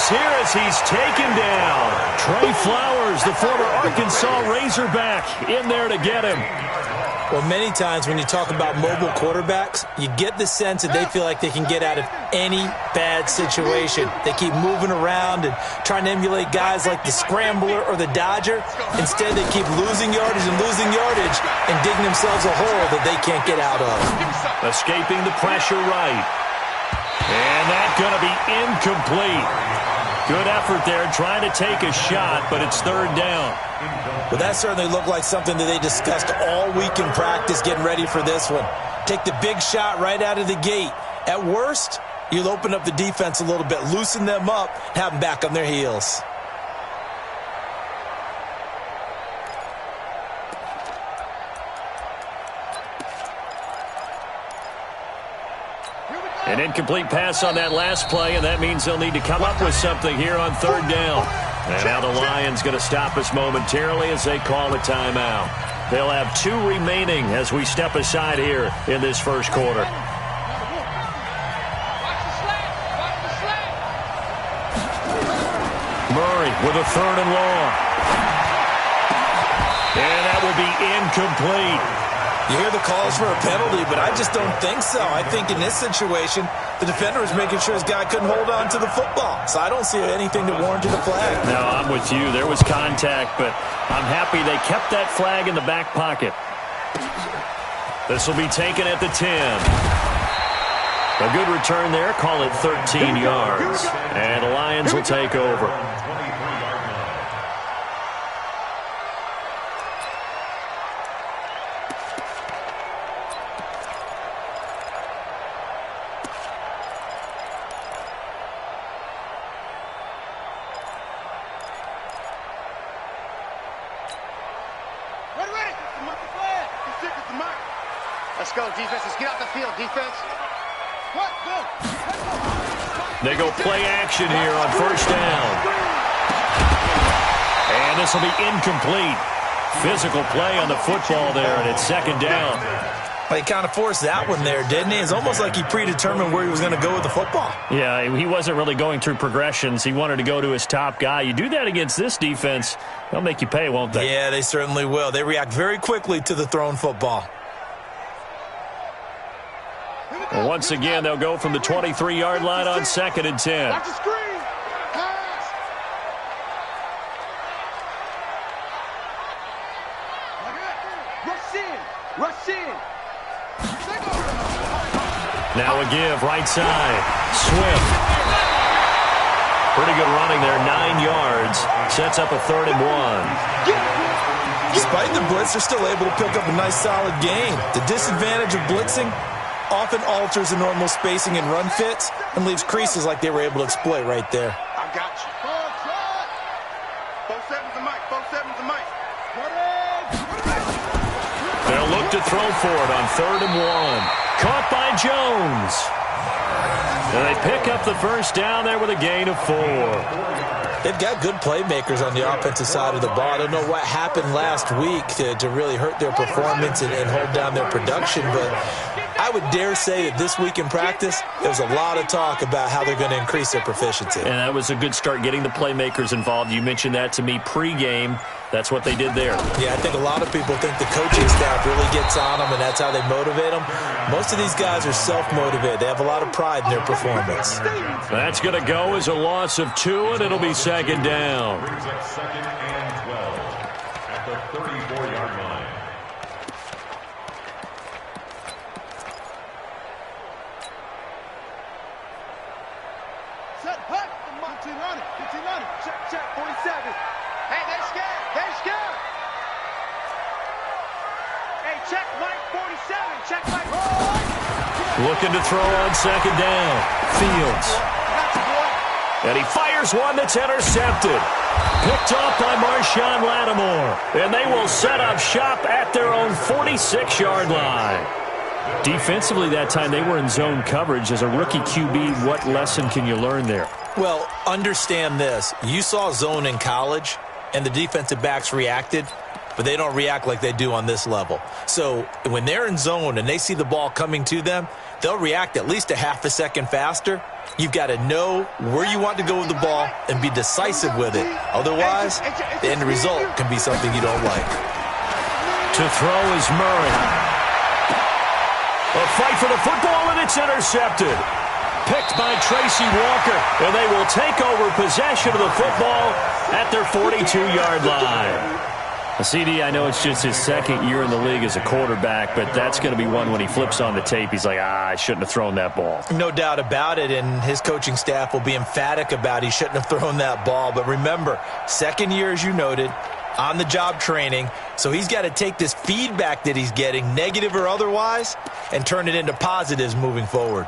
loss here as he's taken down. Trey Flowers, the former Arkansas Razorback, in there to get him. Well, many times when you talk about mobile quarterbacks, you get the sense that they feel like they can get out of any bad situation. They keep moving around and trying to emulate guys like the Scrambler or the Dodger. Instead, they keep losing yardage and digging themselves a hole that they can't get out of. Escaping the pressure right. And that's going to be incomplete. Good effort there trying to take a shot, but it's third down. Well, that certainly looked like something that they discussed all week in practice getting ready for this one. Take the big shot right out of the gate. At worst, you'll open up the defense a little bit, loosen them up, have them back on their heels. An incomplete pass on that last play, and that means they'll need to come up with something here on third down. And now the Lions going to stop us momentarily as they call a timeout. They'll have 2 remaining as we step aside here in this first quarter. Murray with a third and long. And that will be incomplete. You hear the calls for a penalty, but I just don't think so. I think in this situation, the defender was making sure his guy couldn't hold on to the football. So I don't see anything that warranted a flag. No, I'm with you. There was contact, but I'm happy they kept that flag in the back pocket. This will be taken at the 10. A good return there. Call it 13 yards. And the Lions will take over. Let's go, defense. Let's get off the field, defense. They go play action here on first down. And this will be incomplete. Physical play on the football there, and it's second down. Well, he kind of forced that one there, didn't he? It's almost like he predetermined where he was going to go with the football. Yeah, he wasn't really going through progressions. He wanted to go to his top guy. You do that against this defense, they'll make you pay, won't they? Yeah, they certainly will. They react very quickly to the thrown football. Well, once again, they'll go from the 23-yard line on second and 10. Watch the screen. Pass. Rush in. Rush in. Now a give, right side. Swift. Pretty good running there, 9 yards. Sets up a 3rd and 1. Despite the blitz, they're still able to pick up a nice, solid gain. The disadvantage of blitzing often alters the normal spacing and run fits and leaves creases like they were able to exploit right there. I got you. 4-7's the mic. 4-7's the mic. They'll look to throw for it on 3rd and 1. Caught by Jones. And they pick up the first down there with a gain of 4. They've got good playmakers on the offensive side of the ball. I don't know what happened last week to really hurt their performance and hold down their production, but I would dare say that this week in practice, there was a lot of talk about how they're going to increase their proficiency. And that was a good start, getting the playmakers involved. You mentioned that to me pregame. That's what they did there. Yeah, I think a lot of people think the coaching staff really gets on them, and that's how they motivate them. Most of these guys are self-motivated. They have a lot of pride in their performance. That's going to go as a loss of 2, and it'll be second down. Second and 12 at the 34-yard line. Set, hut. 1500. Check, 47. Hey, they're scared. They're scared. Hey, check Mike 47. Check Mike. Looking to throw on second down. Fields. And he fires one that's intercepted. Picked off by Marshawn Lattimore. And they will set up shop at their own 46-yard line. Defensively that time, they were in zone coverage. As a rookie QB, what lesson can you learn there? Well, understand this. You saw zone in college, and the defensive backs reacted. but they don't react like they do on this level. So when they're in zone and they see the ball coming to them, they'll react at least a half a second faster. You've got to know where you want to go with the ball and be decisive with it. Otherwise, the end result can be something you don't like. To throw is Murray. A fight for the football, and it's intercepted. Picked by Tracy Walker, and they will take over possession of the football at their 42-yard line. CD, I know it's just his second year in the league as a quarterback, but that's going to be one when he flips on the tape, he's like, I shouldn't have thrown that ball. No doubt about it, and his coaching staff will be emphatic about he shouldn't have thrown that ball. But remember, second year, as you noted, on-the-job training, so he's got to take this feedback that he's getting, negative or otherwise, and turn it into positives moving forward.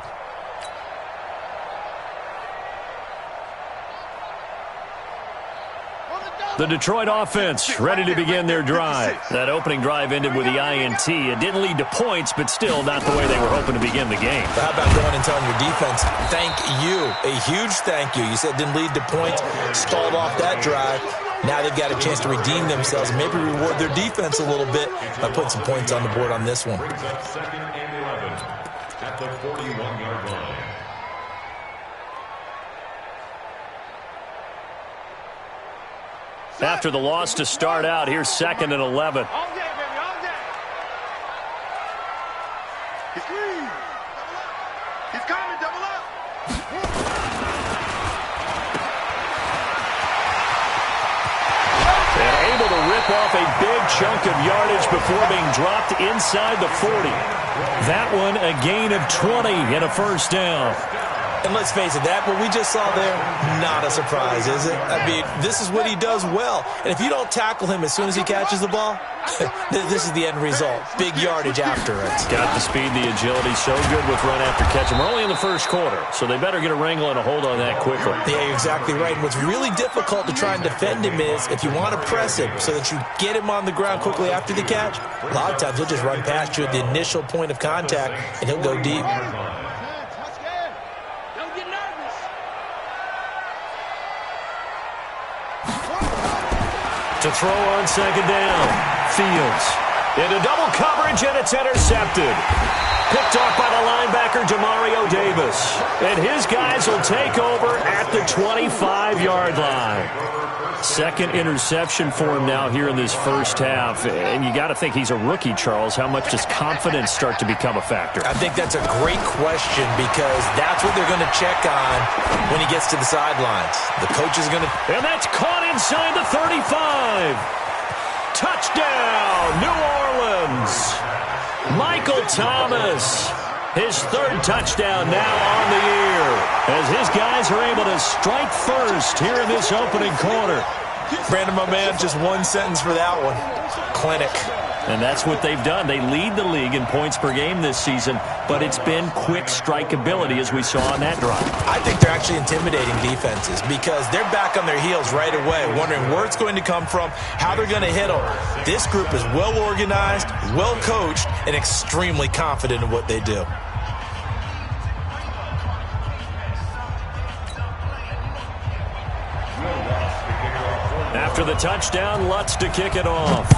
The Detroit offense ready to begin their drive. That opening drive ended with the INT. It didn't lead to points, but still not the way they were hoping to begin the game. How about going and telling your defense, thank you, a huge thank you. You said it didn't lead to points, stalled off that drive. Now they've got a chance to redeem themselves and maybe reward their defense a little bit by putting some points on the board on this one. Second and 11 at the 41-yard line. After the loss to start out, here's second and 11. All day, baby, all day. He's coming, double up. And able to rip off a big chunk of yardage before being dropped inside the 40. That one a gain of 20 and a first down. And let's face it, that what we just saw there, not a surprise, is it? I mean, this is what he does well. And if you don't tackle him as soon as he catches the ball, this is the end result. Big yardage after it. Got the speed, the agility, so good with run after catch. And we're only in the first quarter, so they better get a wrangle and a hold on that quickly. Yeah, you're exactly right. And what's really difficult to try and defend him is if you want to press him so that you get him on the ground quickly after the catch, a lot of times he'll just run past you at the initial point of contact, and he'll go deep. To throw on second down. Fields into double coverage, and it's intercepted. Picked off by the linebacker, Demario Davis. And his guys will take over at the 25-yard line. Second interception for him now here in this first half. And you got to think he's a rookie, Charles. How much does confidence start to become a factor? I think that's a great question because that's what they're going to check on when he gets to the sidelines. The coach is going to... And that's caught inside the 35. Touchdown, New Orleans. Michael Thomas. His third touchdown now on the year as his guys are able to strike first here in this opening quarter. Brandon, my man, just one sentence for that one. Clinic. And that's what they've done. They lead the league in points per game this season, but it's been quick strikeability as we saw on that drive. I think they're actually intimidating defenses because they're back on their heels right away, wondering where it's going to come from, how they're going to hit them. This group is well organized, well coached, and extremely confident in what they do. After the touchdown, Lutz to kick it off.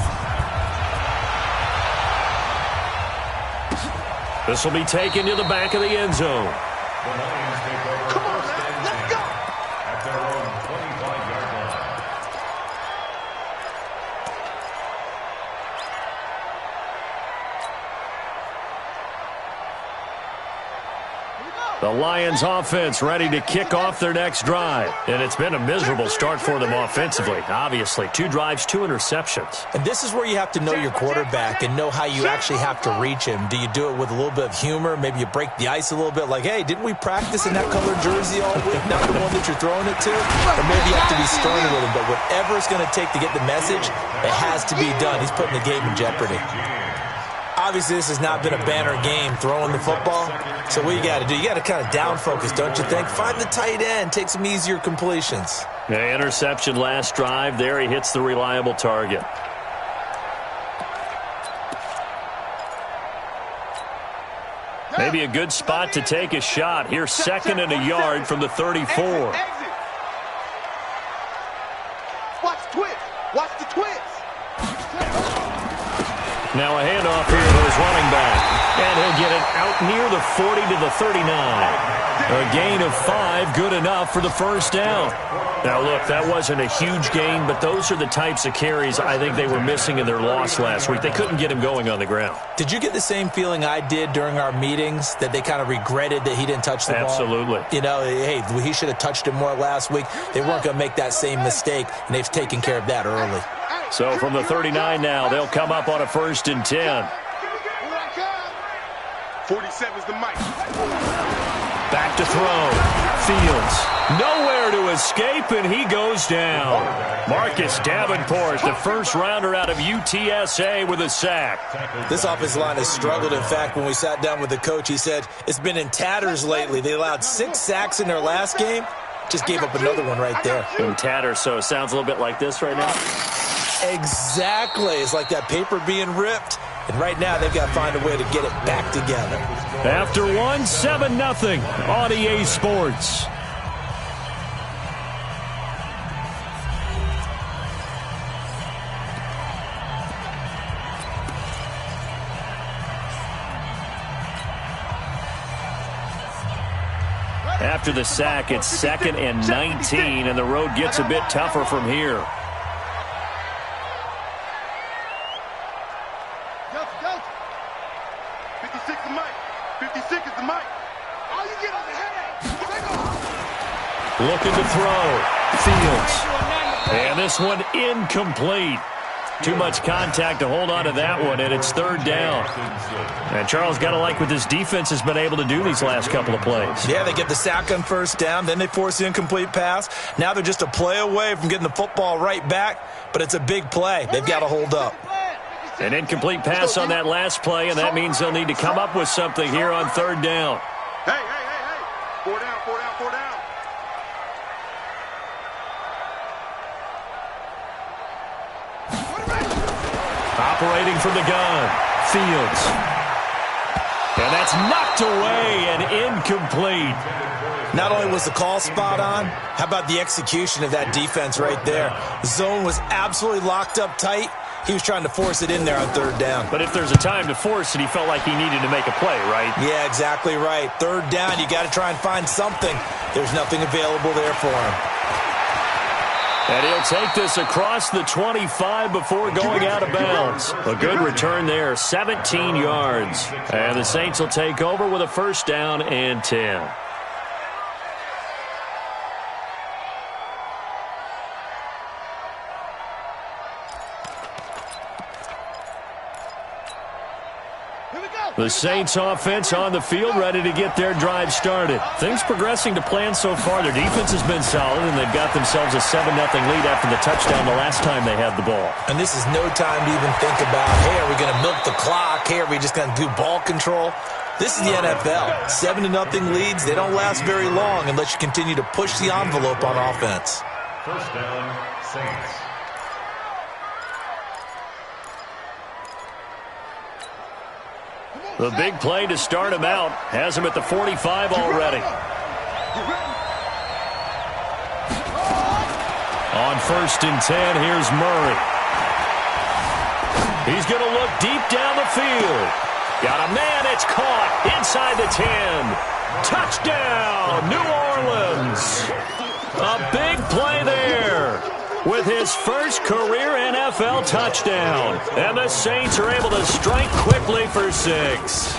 This will be taken to the back of the end zone. Come on, man. Let's go. At their own 25-yard line. The Lions offense ready to kick off their next drive. And it's been a miserable start for them offensively. Obviously, 2 drives, 2 interceptions. And this is where you have to know your quarterback and know how you actually have to reach him. Do you do it with a little bit of humor? Maybe you break the ice a little bit like, hey, didn't we practice in that colored jersey all week? Not the one that you're throwing it to? Or maybe you have to be stern with him. But whatever it's going to take to get the message, it has to be done. He's putting the game in jeopardy. Obviously, this has not been a banner game throwing the football. So what you got to do, you got to kind of down focus, don't you think? Find the tight end, take some easier completions. The interception last drive. There he hits the reliable target. Maybe a good spot to take a shot. Here's second and a yard from the 34. Exit. Watch the twist. Watch the twist. Now a handoff here to his running back. And he'll get it out near the 40 to the 39. A gain of 5, good enough for the first down. Now, look, that wasn't a huge gain, but those are the types of carries I think they were missing in their loss last week. They couldn't get him going on the ground. Did you get the same feeling I did during our meetings, that they kind of regretted that he didn't touch the ball? Absolutely. You know, hey, he should have touched it more last week. They weren't going to make that same mistake, and they've taken care of that early. So from the 39 now, they'll come up on a 1st and 10. 47's the mic. Back to throw. Fields. Nowhere to escape, and he goes down. Marcus Davenport, the first rounder out of UTSA, with a sack. This offensive line has struggled. In fact, when we sat down with the coach, he said it's been in tatters lately. They allowed 6 sacks in their last game. Just gave up another one right there. In tatters, so it sounds a little bit like this right now. Exactly. It's like that paper being ripped. And right now, they've got to find a way to get it back together. After one, 7-0 on EA Sports. After the sack, it's 2nd and 19, and the road gets a bit tougher from here. Looking to throw. Fields. And this one incomplete. Too much contact to hold on to that one, and it's 3rd down. And Charles, got to like what this defense has been able to do these last couple of plays. Yeah, they get the sack on 1st down, then they force the incomplete pass. Now they're just a play away from getting the football right back, but it's a big play. They've got to hold up. An incomplete pass on that last play, and that means they'll need to come up with something here on 3rd down. Hey. 4 down. Operating from the gun, Fields. And that's knocked away and incomplete. Not only was the call spot on, how about the execution of that defense right there? The zone was absolutely locked up tight. He was trying to force it in there on 3rd down. But if there's a time to force it, he felt like he needed to make a play, right? Yeah, exactly right. 3rd down, you got to try and find something. There's nothing available there for him. And he'll take this across the 25 before going out of bounds. A good return there, 17 yards. And the Saints will take over with a 1st down and 10. The Saints offense on the field, ready to get their drive started. Things progressing to plan so far. Their defense has been solid, and they've got themselves a 7-0 lead after the touchdown the last time they had the ball. And this is no time to even think about, hey, are we going to milk the clock? Hey, are we just going to do ball control? This is the NFL. 7-0 leads, they don't last very long unless you continue to push the envelope on offense. 1st down, Saints. The big play to start him out has him at the 45 already. On 1st and 10, here's Murray. He's going to look deep down the field. Got a man, it's caught inside the 10. Touchdown, New Orleans. A big play there with his first career NFL touchdown. And the Saints are able to strike quickly for 6.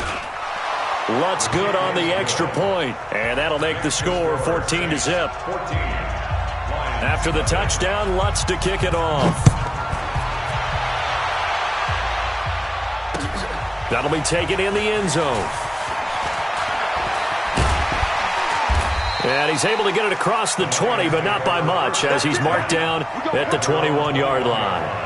Lutz good on the extra point, and that'll make the score 14-0. After the touchdown, Lutz to kick it off. That'll be taken in the end zone. And he's able to get it across the 20, but not by much, as he's marked down at the 21-yard line.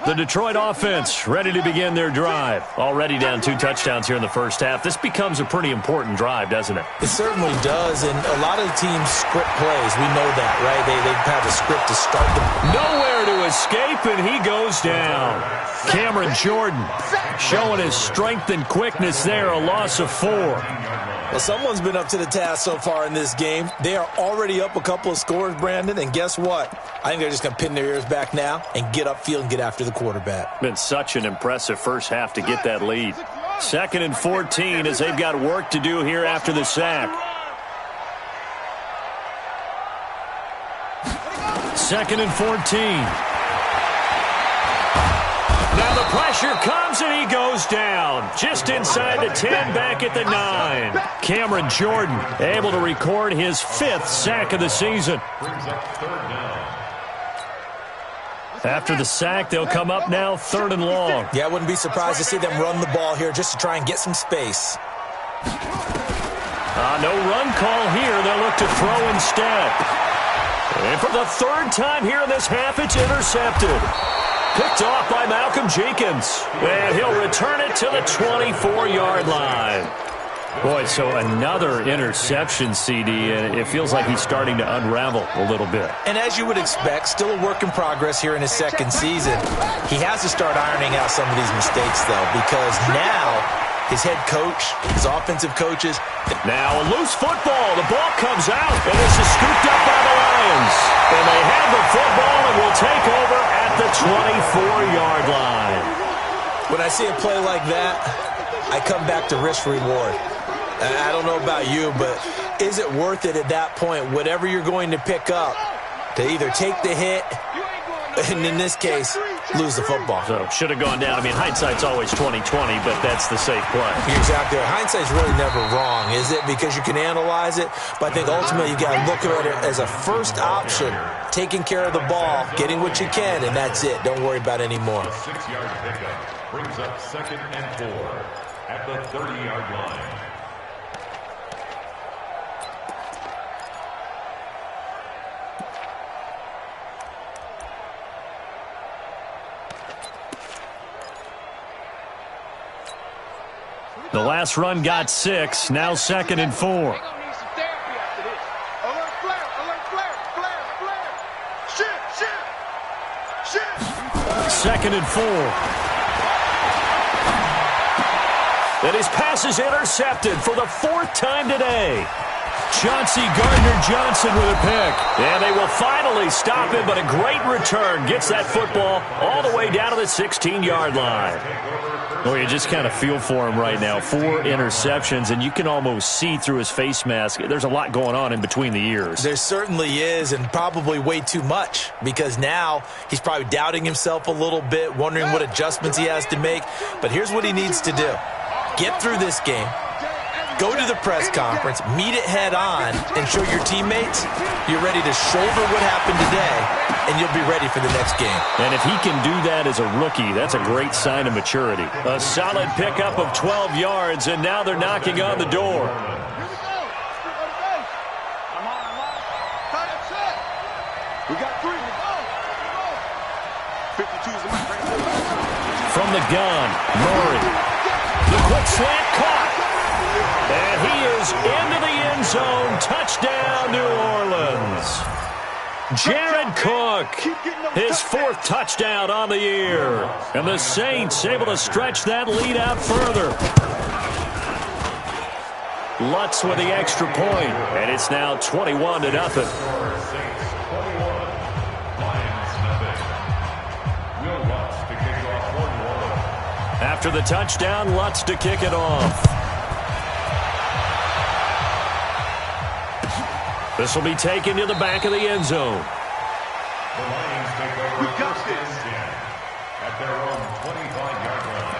The Detroit offense ready to begin their drive. Already down 2 touchdowns here in the first half. This becomes a pretty important drive, doesn't it? It certainly does, and a lot of the teams script plays. We know that, right? They have a script to start them. Nowhere to escape, and he goes down. Cameron Jordan showing his strength and quickness there, a loss of 4. Well, someone's been up to the task so far in this game. They are already up a couple of scores, Brandon, and guess what? I think they're just going to pin their ears back now and get upfield and get after the quarterback. Been such an impressive first half to get that lead. 2nd and 14 as they've got work to do here after the sack. 2nd and 14. Now the pressure comes and he goes down. Just inside the 10, back at the 9. Cameron Jordan able to record his 5th sack of the season. After the sack, they'll come up now 3rd and long. Yeah, I wouldn't be surprised to see them run the ball here just to try and get some space. No run call here. They'll look to throw instead. And for the 3rd time here in this half, it's intercepted. Picked off by Malcolm Jenkins. And he'll return it to the 24-yard line. Boy, so another interception, CD, and it feels like he's starting to unravel a little bit. And as you would expect, still a work in progress here in his 2nd season. He has to start ironing out some of these mistakes, though, because now his head coach, his offensive coaches. Now a loose football. The ball comes out, and this is scooped up by the Lions. And they have the football and will take over at the 24-yard line. When I see a play like that, I come back to risk-reward. I don't know about you, but is it worth it at that point, whatever you're going to pick up, to either take the hit, and in this case, lose the football? So should have gone down. I mean, hindsight's always 20/20, but that's the safe play. You're exactly right. Hindsight's really never wrong, is it? Because you can analyze it, but I think ultimately you got to look at it as a first option, taking care of the ball, getting what you can, and that's it. Don't worry about any more. The 6-yard pickup brings up 2nd and 4 at the 30-yard line. The last run got 6. Now 2nd and 4. Alert flare, alert flare, flare, flare. Shit. 2nd and 4. And his pass is intercepted for the 4th time today. Chauncey Gardner-Johnson with a pick. And they will finally stop him, but a great return. Gets that football all the way down to the 16-yard line. Well, you just kind of feel for him right now. 4 interceptions, and you can almost see through his face mask. There's a lot going on in between the ears. There certainly is, and probably way too much, because now he's probably doubting himself a little bit, wondering what adjustments he has to make. But here's what he needs to do. Get through this game. Go to the press conference, meet it head on, and show your teammates you're ready to shoulder what happened today, and you'll be ready for the next game. And if he can do that as a rookie, that's a great sign of maturity. A solid pickup of 12 yards, and now they're knocking on the door. We got 3. 52's in my From the gun, Murray. The quick slant caught. And he is into the end zone. Touchdown, New Orleans. Jared Cook, his 4th touchdown on the year. And the Saints able to stretch that lead out further. Lutz with the extra point, and it's now 21-0. After the touchdown, Lutz to kick it off. This will be taken to the back of the end zone. The Lions take over. We got this. At their own 25-yard line.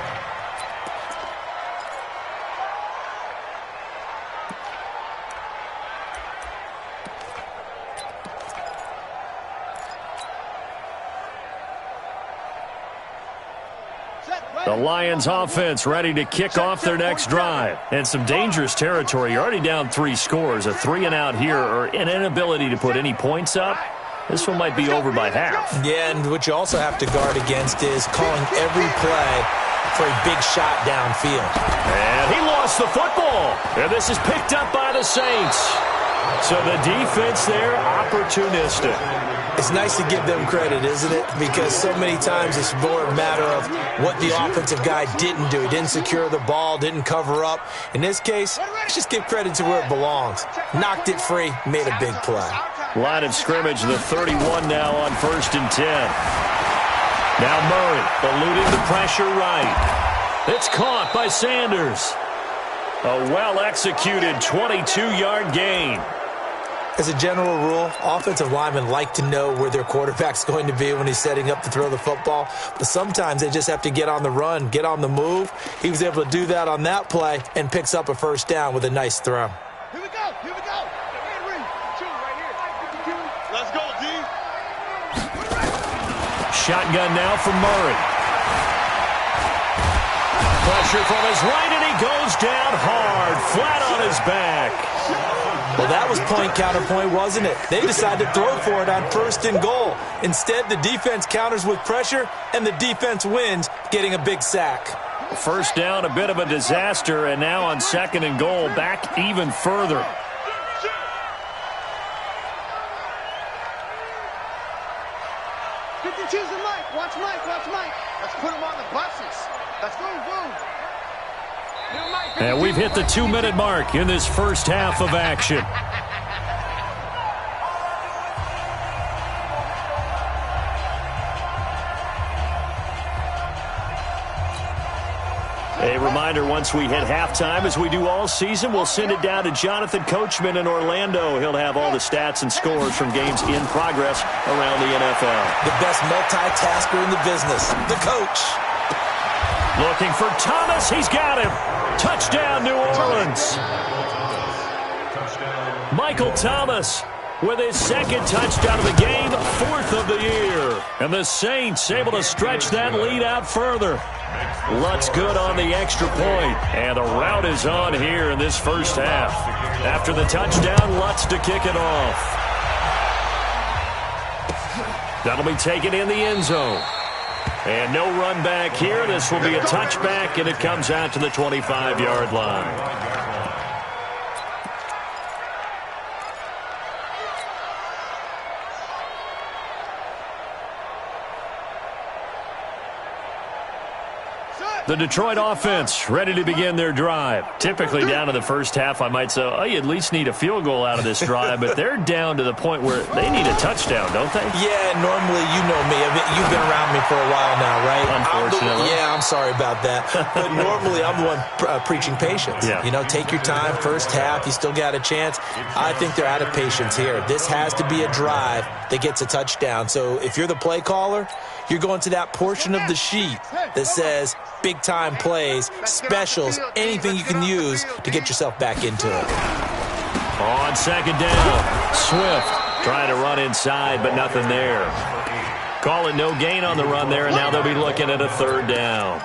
The Lions offense ready to kick off their next drive. And some dangerous territory. You're already down 3 scores. A 3-and-out here or an inability to put any points up. this one might be over by half. Yeah, and what you also have to guard against is calling every play for a big shot downfield. And he lost the football. And this is picked up by the Saints. So the defense there, opportunistic. It's nice to give them credit, isn't it? Because so many times it's more a matter of what the offensive guy didn't do. He didn't secure the ball, didn't cover up. In this case, let's just give credit to where it belongs. Knocked it free, made a big play. Line of scrimmage, the 31 now on 1st and 10. Now Murray eluding the pressure right. It's caught by Sanders. A well-executed 22-yard gain. As a general rule, offensive linemen like to know where their quarterback's going to be when he's setting up to throw the football. But sometimes they just have to get on the run, get on the move. He was able to do that on that play and picks up a first down with a nice throw. Here we go. Here we go. Right here. Let's go, D. Shotgun now from Murray. Pressure from his right, and he goes down hard, flat on his back. Well, that was point counterpoint, wasn't it? They decided to throw for it on 1st and goal. Instead, the defense counters with pressure, and the defense wins, getting a big sack. First down, a bit of a disaster, and now on 2nd and goal, back even further. Choosing Mike. Watch Mike. Watch Mike. Let's put him on the buses. Let's go, boom. And we've hit the 2-minute mark in this first half of action. A reminder, once we hit halftime, as we do all season, we'll send it down to Jonathan Coachman in Orlando. He'll have all the stats and scores from games in progress around the NFL. The best multitasker in the business, the coach. Looking for Thomas. He's got him. Touchdown, New Orleans. Michael Thomas with his 2nd touchdown of the game, 4th of the year. And the Saints able to stretch that lead out further. Lutz good on the extra point. And the route is on here in this first half. After the touchdown, Lutz to kick it off. That'll be taken in the end zone. And no run back here. This will be a touchback, and it comes out to the 25-yard line. The Detroit offense ready to begin their drive. Typically down to the first half, I might say, oh, you at least need a field goal out of this drive, but they're down to the point where they need a touchdown, don't they? Yeah, normally, you know me. You've been around me for a while now, right? Unfortunately. I'm sorry about that. But normally, I'm the one preaching patience. Yeah. You know, take your time. First half, you still got a chance. I think they're out of patience here. This has to be a drive that gets a touchdown. So if you're the play caller, you're going to that portion of the sheet that says big-time plays, specials, anything you can use to get yourself back into it. On 2nd down, Swift trying to run inside, but nothing there. Call it no gain on the run there, and now they'll be looking at a 3rd down.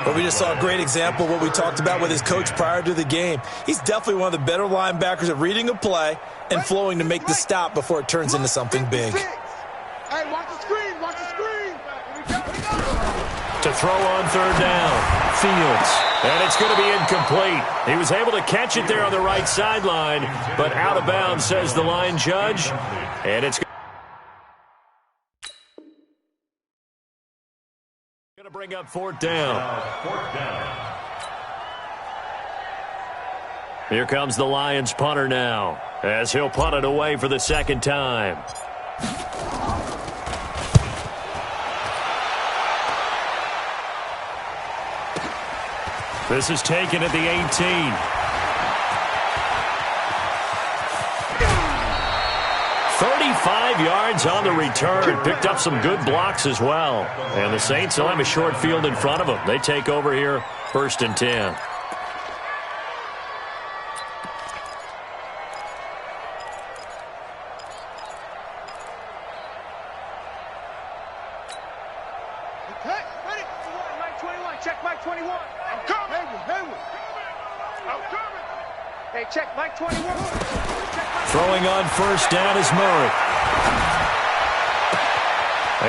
But we just saw a great example of what we talked about with his coach prior to the game. He's definitely one of the better linebackers at reading a play and flowing to make the stop before it turns into something big. Hey, watch the screen. Watch the screen. To throw on 3rd down, Fields. And it's going to be incomplete. He was able to catch it there on the right sideline, but out of bounds, says the line judge. And it's going to bring up 4th down. Here comes the Lions punter now, as he'll punt it away for the 2nd time. This is taken at the 18. "35 yards on the return. Picked up some good blocks as well. And the Saints will have a short field in front of them. They take over here, 1st and 10. Hey, ready? Mike 21. Check Mike 21. I'm coming. Hayward. I'm coming. Hey, check Mike 21. Throwing on 1st down is Murray.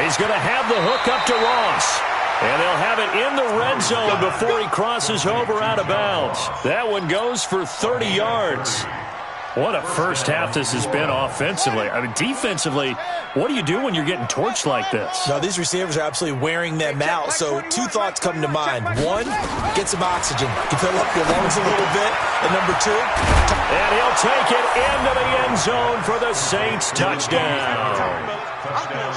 He's going to have the hook up to Ross. And they'll have it in the red zone before he crosses over out of bounds. That one goes for 30 yards. What a first half this has been offensively. I mean, defensively, what do you do when you're getting torched like this? No, these receivers are absolutely wearing them out. So two thoughts come to mind. One, get some oxygen. You fill up your lungs a little bit. And number two. And he'll take it into the end zone for the Saints touchdown.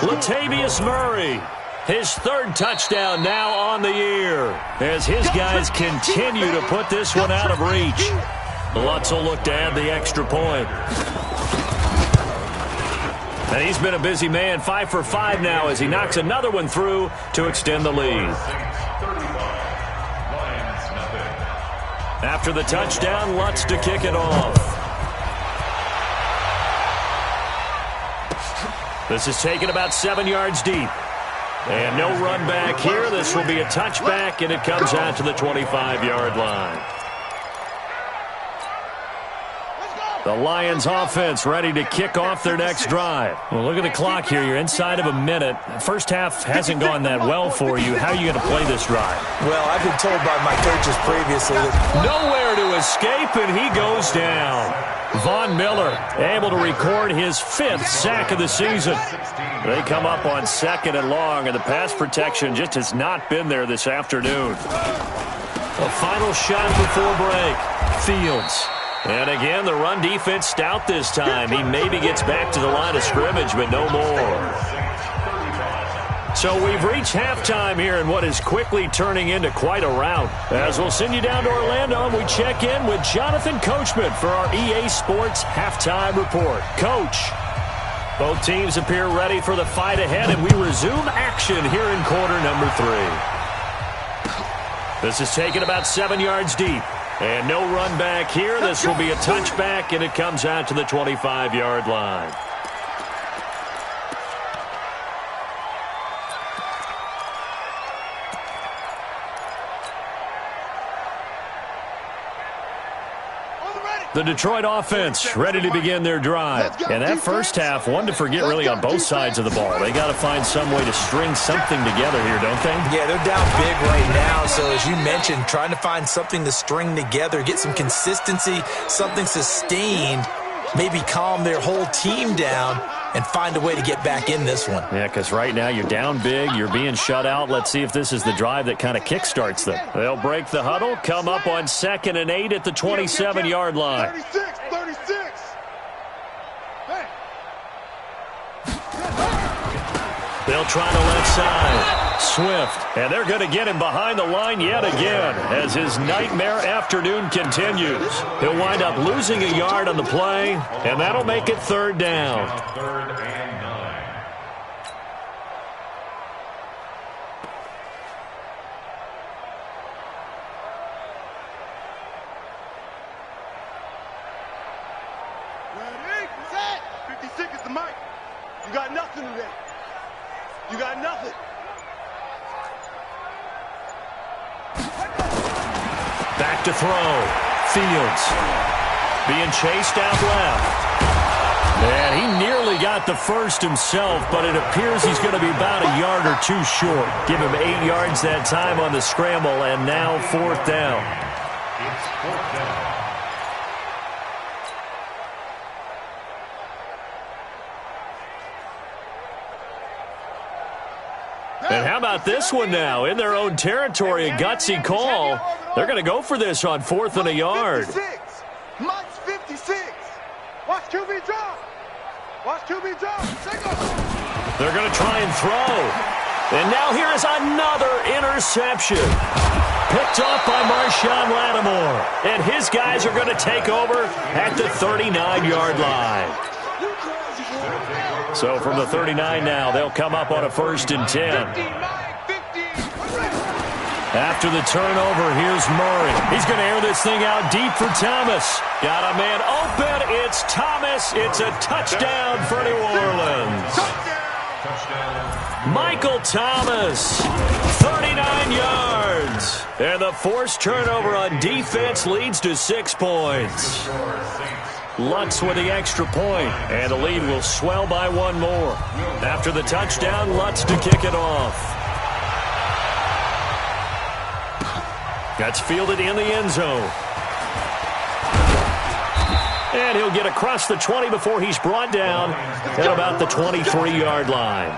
Latavius Murray. His third touchdown now on the year as his guys continue to put this one out of reach. Lutz will look to add the extra point. And he's been a busy man, 5 for 5 now as he knocks another one through to extend the lead. After the touchdown, Lutz to kick it off. This is taken about 7 yards deep. And no run back here. This will be a touchback, and it comes out to the 25-yard line. The Lions offense ready to kick off their next drive. Well, look at the clock here. You're inside of a minute. First half hasn't gone that well for you. How are you going to play this drive? Well, I've been told by my coaches previously that nowhere to escape, and he goes down. Von Miller able to record his 5th sack of the season. They come up on 2nd and long, and the pass protection just has not been there this afternoon. A final shot before break. Fields. And again, the run defense stout this time. He maybe gets back to the line of scrimmage, but no more. So we've reached halftime here in what is quickly turning into quite a rout. As we'll send you down to Orlando, and we check in with Jonathan Coachman for our EA Sports Halftime Report. Coach, both teams appear ready for the fight ahead, and we resume action here in quarter number 3. This is taken about 7 yards deep. And no run back here. This will be a touchback, and it comes out to the 25-yard line. The Detroit offense ready to begin their drive. And that first half, one to forget really on both sides of the ball. They got to find some way to string something together here, don't they? Yeah, they're down big right now. So as you mentioned, trying to find something to string together, get some consistency, something sustained, maybe calm their whole team down and find a way to get back in this one. Yeah, because right now you're down big, you're being shut out. Let's see if this is the drive that kind of kickstarts them. They'll break the huddle, come up on 2nd and 8 at the 27-yard line. 36. Hey. They'll try to left side. Swift, and they're going to get him behind the line yet again as his nightmare afternoon continues. He'll wind up losing a yard on the play, and that'll make it 3rd down. 3rd and 9. Ready, set. 56 is the mic. You got nothing today. You got nothing. Back to throw. Fields being chased out left. And he nearly got the first himself, but it appears he's going to be about a yard or two short. Give him 8 yards that time on the scramble, and now 4th down. It's 4th down. And how about this one now? In their own territory, a gutsy call. They're going to go for this on 4th and a yard. Mike's 56. Watch QB drop. Watch QB drop. They're going to try and throw. And now here is another interception. Picked off by Marshawn Lattimore. And his guys are going to take over at the 39-yard line. So from the 39 now, they'll come up on a 1st and 10. After the turnover, here's Murray. He's going to air this thing out deep for Thomas. Got a man open. It's Thomas. It's a touchdown for New Orleans. Michael Thomas, 39 yards. And the forced turnover on defense leads to 6 points. Lutz with the extra point, and the lead will swell by one more. After the touchdown, Lutz to kick it off. That's fielded in the end zone. And he'll get across the 20 before he's brought down at about the 23-yard line.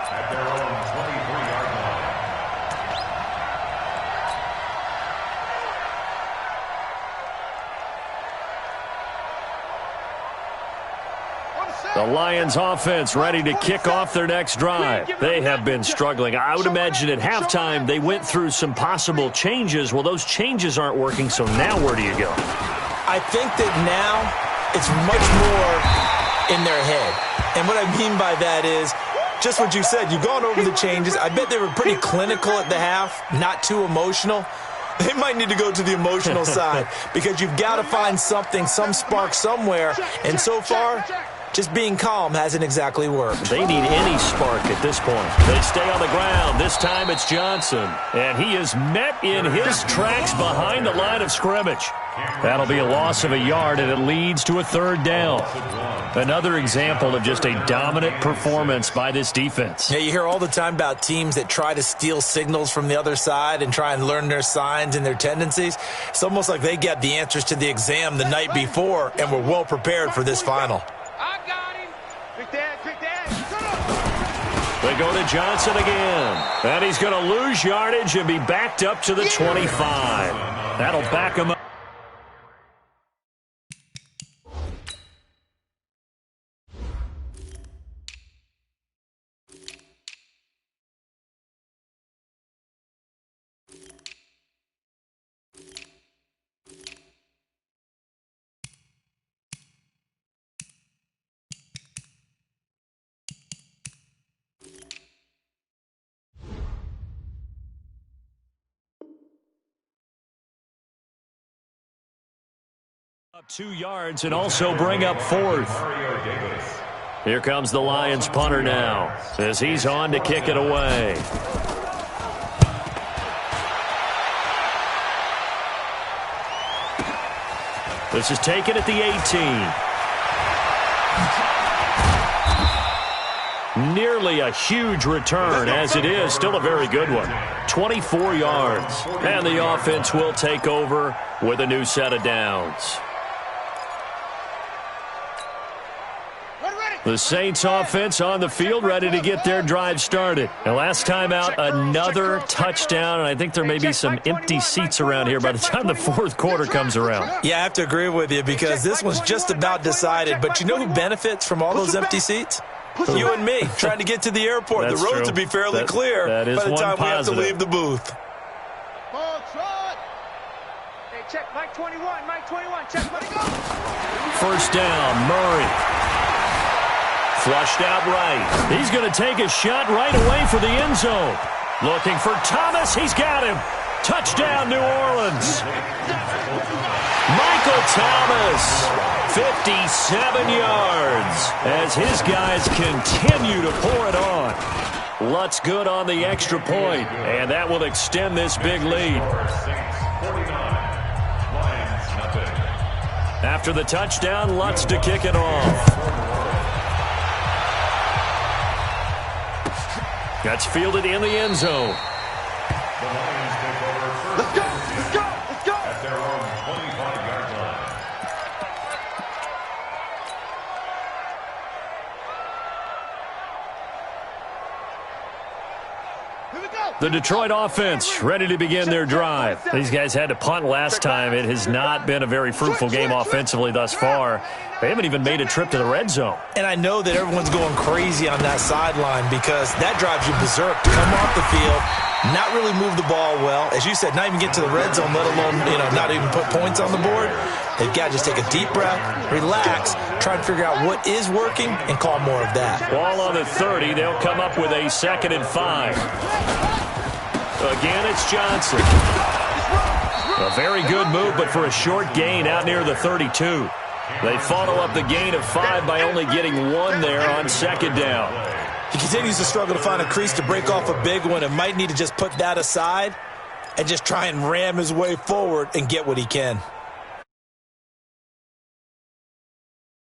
The Lions offense ready to kick off their next drive. They have been struggling. I would imagine at halftime they went through some possible changes. Well, those changes aren't working, so now where do you go? I think that now it's much more in their head. And what I mean by that is just what you said. You've gone over the changes. I bet they were pretty clinical at the half, not too emotional. They might need to go to the emotional side because you've got to find something, some spark somewhere. And so far, just being calm hasn't exactly worked. They need any spark at this point. They stay on the ground. This time it's Johnson. And he is met in his tracks behind the line of scrimmage. That'll be a loss of a yard, and it leads to a third down. Another example of just a dominant performance by this defense. Yeah, you hear all the time about teams that try to steal signals from the other side and try and learn their signs and their tendencies. It's almost like they get the answers to the exam the night before and were well prepared for this final. I got him. Big Dad, Big Dad. They go to Johnson again. And he's going to lose yardage and be backed up to the 25. That'll back him up. Up 2 yards and also bring up fourth. Here comes the Lions punter now as he's on to kick it away. This is taken at the 18. Nearly a huge return, as it is still a very good one. 24 yards. And the offense will take over with a new set of downs. The Saints offense on the field ready to get their drive started. And last time out, another touchdown, and I think there may be some empty seats around here by the time the fourth quarter comes around. Yeah, I have to agree with you because this one's just about decided. But you know who benefits from all those empty seats? You and me, trying to get to the airport. That's the roads true. will be fairly clear by the time we have to leave the booth. Hey, check Mike 21, Mike 21, check, let it go. First down, Murray. Flushed out right. He's going to take a shot right away for the end zone. Looking for Thomas. He's got him. Touchdown, New Orleans. Michael Thomas, 57 yards, as his guys continue to pour it on. Lutz good on the extra point, and that will extend this big lead. After the touchdown, Lutz to kick it off. That's fielded in the end zone. Let's go, let's go, let's go. At their own 25-yard line. Here we go. The Detroit offense ready to begin their drive. These guys had to punt last time. It has not been a very fruitful game offensively thus far. They haven't even made a trip to the red zone. And I know that everyone's going crazy on that sideline because that drives you berserk to come off the field, not really move the ball well. As you said, not even get to the red zone, let alone, not even put points on the board. They've got to just take a deep breath, relax, try and figure out what is working, and call more of that. Ball on the 30. They'll come up with a 2nd and 5. Again, it's Johnson. A very good move, but for a short gain out near the 32. They follow up the gain of 5 by only getting 1 there on 2nd down. He continues to struggle to find a crease to break off a big one and might need to just put that aside and just try and ram his way forward and get what he can.